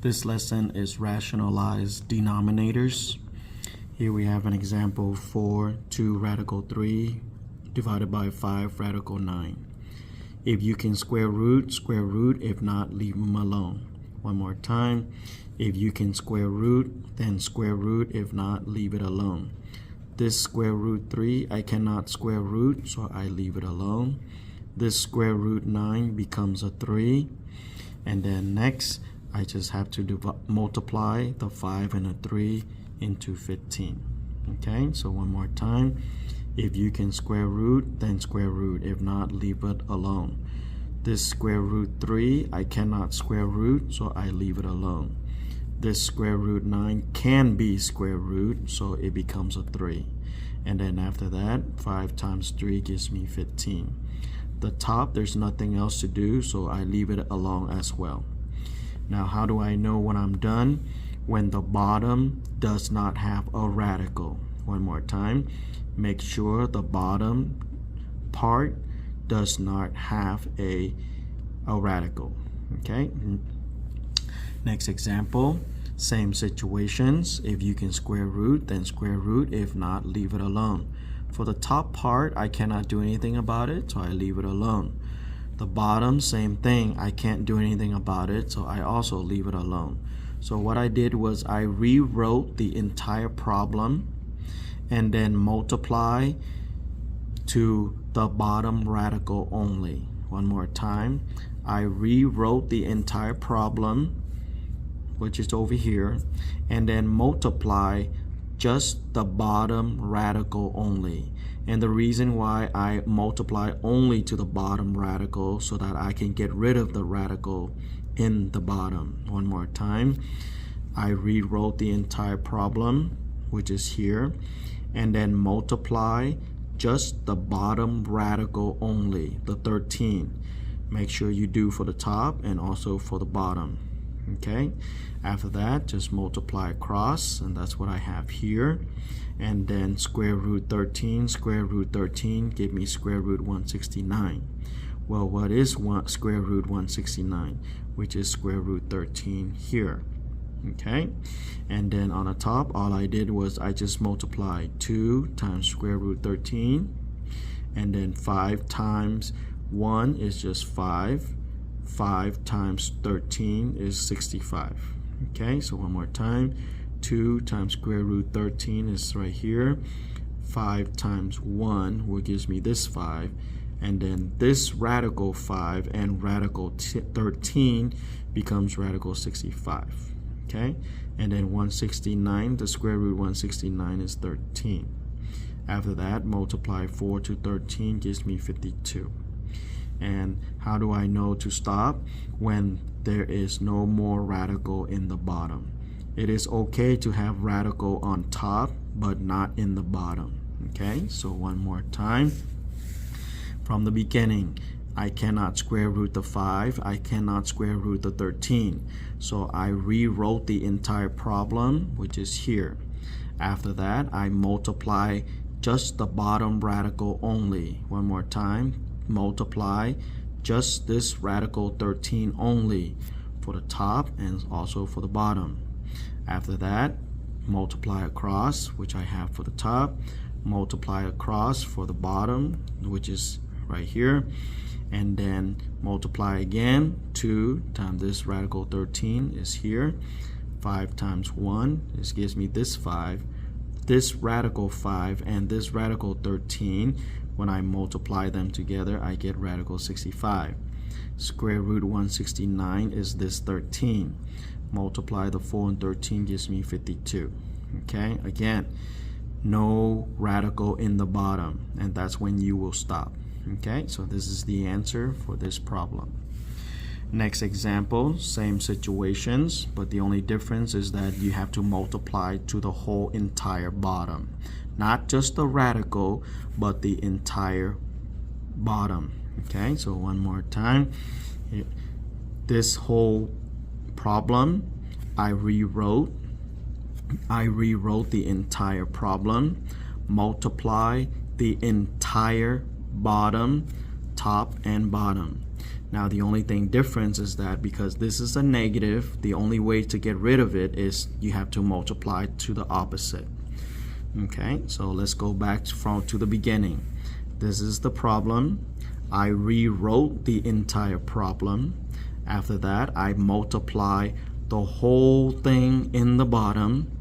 This lesson is rationalize denominators. Here we have an example 4, 2 radical 3 divided by 5 radical 9. If you can square root, square root. If not, leave them alone. One more time. If you can square root, then square root. If not, leave it alone. This square root 3, I cannot square root, so I leave it alone. This square root 9 becomes a 3. And then next, I just have to multiply the 5 and a 3 into 15. Okay, so one more time. If you can square root, then square root. If not, leave it alone. This square root 3, I cannot square root, so I leave it alone. This square root 9 can be square root, so it becomes a 3. And then after that, 5 times 3 gives me 15. The top, there's nothing else to do, so I leave it alone as well. Now, how do I know when I'm done? When the bottom does not have a radical. One more time. Make sure the bottom part does not have a radical. Okay. Next example. Same situations. If you can square root, then square root. If not, leave it alone. For the top part, I cannot do anything about it, so I leave it alone. The bottom, same thing. I can't do anything about it, so I also leave it alone. So what I did was I rewrote the entire problem and then multiply to the bottom radical only. One more time. I rewrote the entire problem, which is over here, and then multiply just the bottom radical only. And the reason why I multiply only to the bottom radical so that I can get rid of the radical in the bottom. One more time. I rewrote the entire problem, which is here, and then multiply just the bottom radical only, the 13. Make sure you do for the top and also for the bottom. Okay, after that, just multiply across, and that's what I have here. And then square root 13, give me square root 169. Well, what is square root 169? Which is square root 13 here. Okay, and then on the top, all I did was I just multiplied 2 times square root 13, and then 5 times 1 is just 5. 5 times 13 is 65. Okay, so one more time. 2 times square root 13 is right here. 5 times 1 will gives me this 5. And then this radical 5 and radical 13 becomes radical 65. Okay, and then 169, the square root 169 is 13. After that, multiply 4 to 13 gives me 52. And how do I know to stop? When there is no more radical in the bottom. It is okay to have radical on top, but not in the bottom. Okay, so one more time. From the beginning, I cannot square root the 5. I cannot square root the 13. So I rewrote the entire problem, which is here. After that, I multiply just the bottom radical only. One more time. Multiply just this radical 13 only for the top and also for the bottom. After that, multiply across, which I have for the top, multiply across for the bottom, which is right here, and then multiply again. 2 times this radical 13 is here. 5 times 1, this gives me this 5. This radical 5 and this radical 13, when I multiply them together, I get radical 65. Square root 169 is this 13. Multiply the 4 and 13 gives me 52. Okay, again, no radical in the bottom, and that's when you will stop. Okay, so this is the answer for this problem. Next example, same situations, but the only difference is that you have to multiply to the whole entire bottom. Not just the radical, but the entire bottom. Okay, so one more time. This whole problem, I rewrote the entire problem. Multiply the entire bottom, top and bottom. Now the only thing difference is that because this is a negative, the only way to get rid of it is you have to multiply to the opposite. Okay, so let's go back to the beginning. This is the problem. I rewrote the entire problem. After that, I multiply the whole thing in the bottom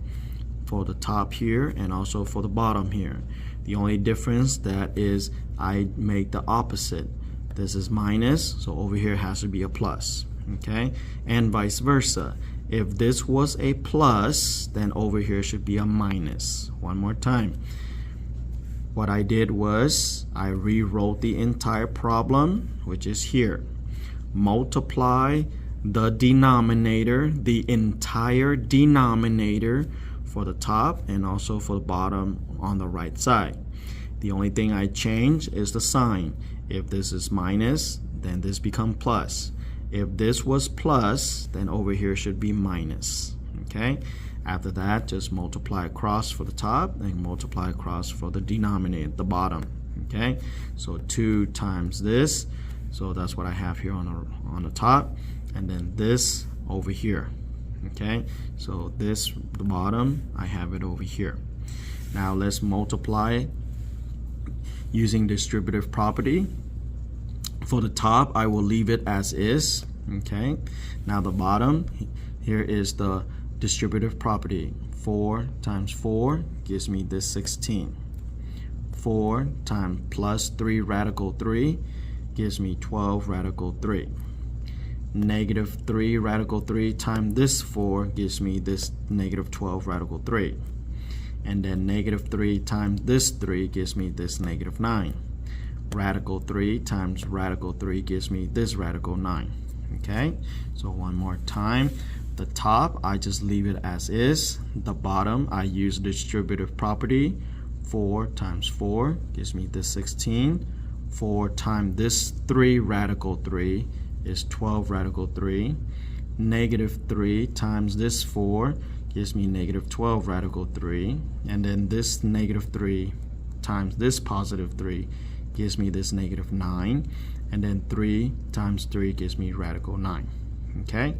for the top here and also for the bottom here. The only difference that is I make the opposite. This is minus, so over here has to be a plus. Okay, and vice versa. If this was a plus, then over here should be a minus. One more time. What I did was I rewrote the entire problem, which is here. Multiply the denominator, the entire denominator for the top and also for the bottom on the right side. The only thing I change is the sign. If this is minus, then this becomes plus. If this was plus, then over here should be minus. Okay? After that, just multiply across for the top and multiply across for the denominator, the bottom. Okay? So 2 times this. So that's what I have here on the top. And then this over here. Okay? So this, the bottom, I have it over here. Now let's multiply using distributive property. For the top, I will leave it as is. Okay. Now the bottom, here is the distributive property. 4 times 4 gives me this 16. 4 times plus 3 radical 3 gives me 12 radical 3. Negative 3 radical 3 times this 4 gives me this negative 12 radical 3. And then negative 3 times this 3 gives me this negative 9. Radical 3 times radical 3 gives me this radical 9. Okay, so one more time. The top, I just leave it as is. The bottom, I use distributive property. 4 times 4 gives me this 16. 4 times this 3 radical 3 is 12 radical 3. Negative 3 times this 4 gives me negative 12 radical 3. And then this negative 3 times this positive 3 gives me this negative 9. And then 3 times 3 gives me radical 9. Okay,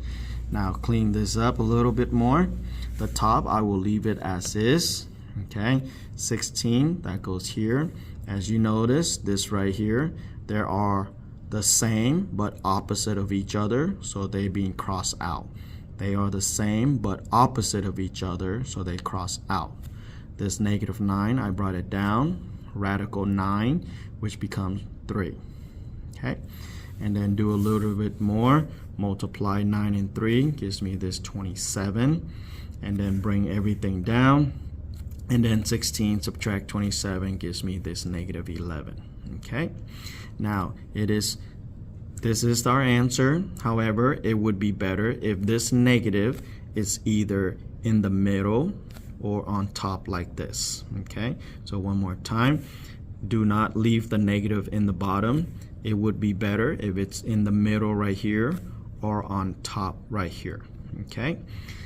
now clean this up a little bit more. The top, I will leave it as is. Okay, 16, that goes here. As you notice, this right here, there are the same but opposite of each other, so they're being crossed out. They are the same but opposite of each other, so they cross out. This negative 9, I brought it down. Radical 9, which becomes 3. Okay, and then do a little bit more. Multiply 9 and 3 gives me this 27. And then bring everything down. And then 16 subtract 27 gives me this negative 11. Okay, now this is our answer. However, it would be better if this negative is either in the middle or on top like this. Okay, so one more time. Do not leave the negative in the bottom. It would be better if it's in the middle right here or on top right here. Okay,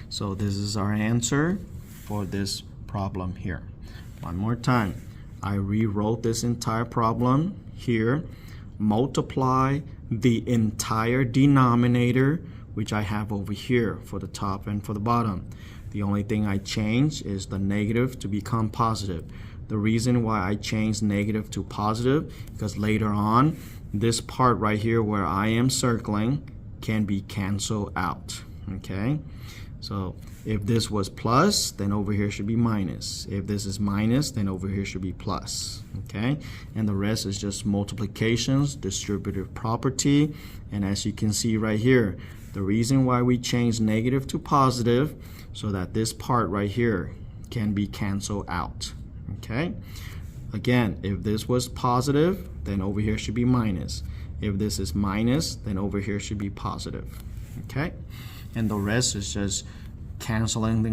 so this is our answer for this problem here. One more time. I rewrote this entire problem here. Multiply the entire denominator, which I have over here for the top and for the bottom. The only thing I changed is the negative to become positive. The reason why I changed negative to positive, because later on, this part right here where I am circling can be canceled out. Okay, so if this was plus, then over here should be minus. If this is minus, then over here should be plus. Okay, and the rest is just multiplications, distributive property. And as you can see right here, the reason why we changed negative to positive, so that this part right here can be canceled out. Okay, again, if this was positive, then over here should be minus. If this is minus, then over here should be positive. Okay, and the rest is just canceling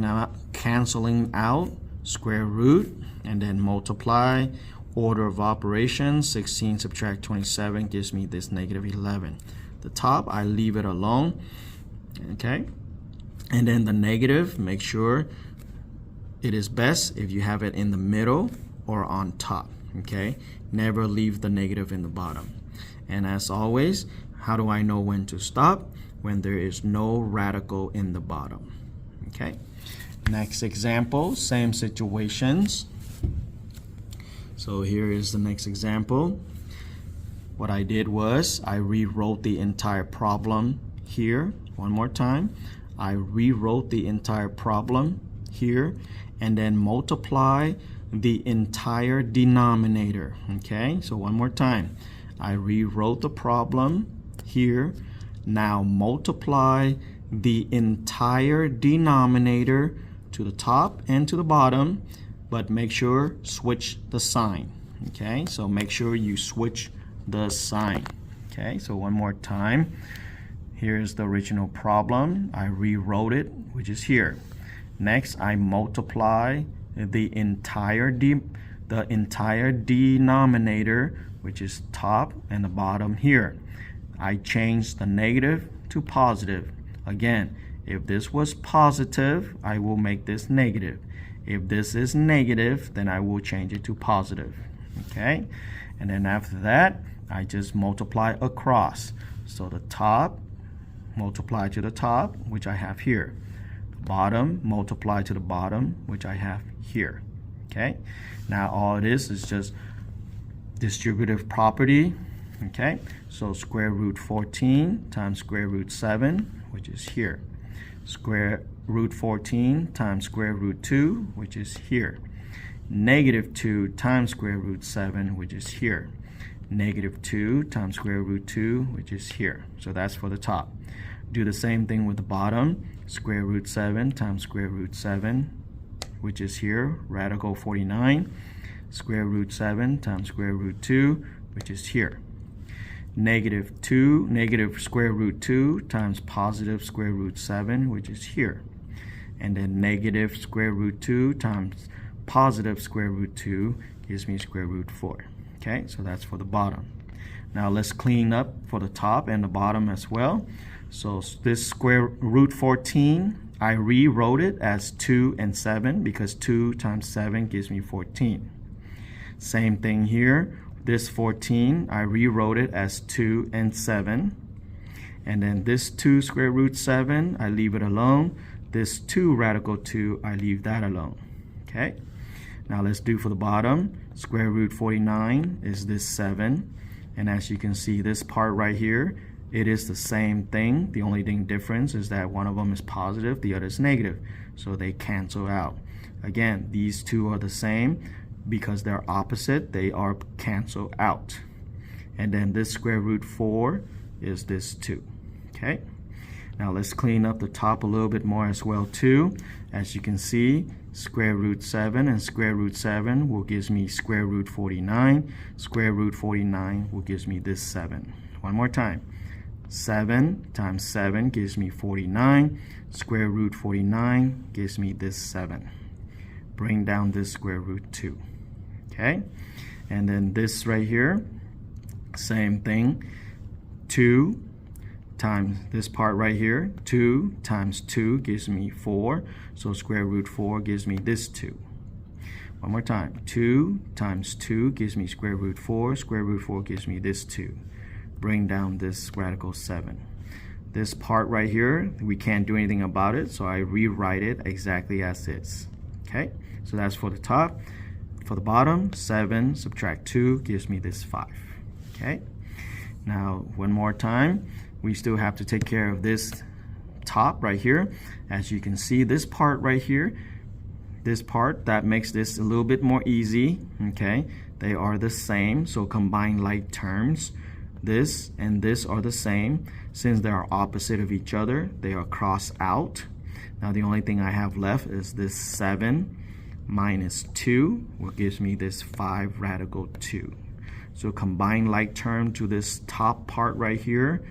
out, square root, and then multiply. Order of operations, 16 subtract 27 gives me this negative 11. The top, I leave it alone. Okay, and then the negative, make sure it is best if you have it in the middle or on top. Okay, never leave the negative in the bottom. And as always, How do I know when to stop? When there is no radical in the bottom. Okay. Next example, same situations. So here is the next example. What I did was I rewrote the entire problem here. One more time. I rewrote the entire problem here and then multiply the entire denominator. Okay, so one more time. I rewrote the problem here. Now multiply the entire denominator to the top and to the bottom, but make sure switch the sign. Okay, so make sure you switch the sign. Okay, so one more time. Here's the original problem. I rewrote it, which is here. Next, I multiply the entire denominator, which is top and the bottom here. I change the negative to positive. Again, if this was positive, I will make this negative. If this is negative, then I will change it to positive. Okay, and then after that, I just multiply across. So the top multiply to the top, which I have here. The bottom multiply to the bottom, which I have here. Okay, now all it is just distributive property. Okay, so square root 14 times square root 7, which is here. Square root 14 times square root 2, which is here. Negative 2 times square root 7, which is here. Negative 2 times square root 2, which is here. So that's for the top. Do the same thing with the bottom. Square root 7 times square root 7, which is here, radical 49. Square root 7 times square root 2, which is here. Negative square root 2 times positive square root 7, which is here. And then negative square root 2 times positive square root 2 gives me square root 4. Okay, so that's for the bottom. Now let's clean up for the top and the bottom as well. So this square root 14, I rewrote it as 2 and 7 because 2 times 7 gives me 14. Same thing here. This 14, I rewrote it as 2 and 7. And then this 2 square root 7, I leave it alone. This 2 radical 2, I leave that alone. Okay. Now let's do for the bottom. Square root 49 is this 7. And as you can see, this part right here, it is the same thing. The only thing difference is that one of them is positive, the other is negative. So they cancel out. Again, these two are the same because they're opposite. They are cancel out. And then this square root 4 is this 2. Okay. Now let's clean up the top a little bit more as well too. As you can see, square root 7 and square root 7 will give me square root 49. Square root 49 will give me this 7. One more time. 7 times 7 gives me 49. Square root 49 gives me this 7. Bring down this square root 2. Okay? And then this right here, same thing. 2 times this part right here. 2 times 2 gives me 4. So square root 4 gives me this 2. One more time. 2 times 2 gives me square root 4. Square root 4 gives me this 2. Bring down this radical 7. This part right here, we can't do anything about it, so I rewrite it exactly as is. Okay, so that's for the top. For the bottom, 7 subtract 2 gives me this 5. Okay, now one more time, we still have to take care of this top right here. As you can see, this part right here, this part, that makes this a little bit more easy. Okay, they are the same, so combine like terms. This and this are the same. Since they are opposite of each other, they are crossed out. Now the only thing I have left is this 7 minus 2, which gives me this 5 radical 2. So combine like term to this top part right here.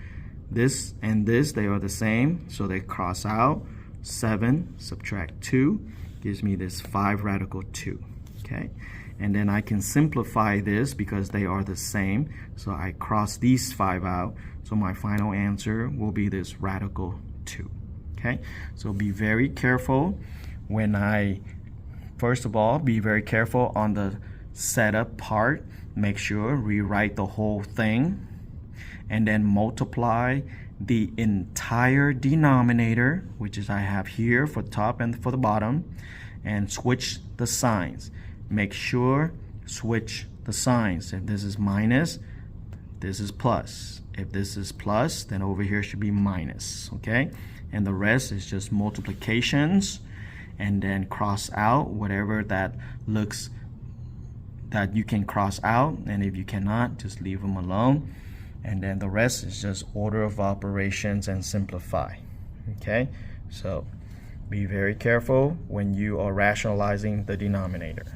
This and this, they are the same, so they cross out. 7 subtract 2 gives me this 5 radical 2. Okay, and then I can simplify this because they are the same, so I cross these 5 out, so my final answer will be this radical 2. Okay, so be very careful when first of all, be very careful on the setup part. Make sure rewrite the whole thing. and then multiply the entire denominator, which is I have here for the top and for the bottom, and switch the signs. Make sure switch the signs. If this is minus, this is plus. If this is plus, then over here should be minus, okay? And the rest is just multiplications, and then cross out whatever that looks that you can cross out, and if you cannot, just leave them alone. And then the rest is just order of operations and simplify. Okay, so be very careful when you are rationalizing the denominator.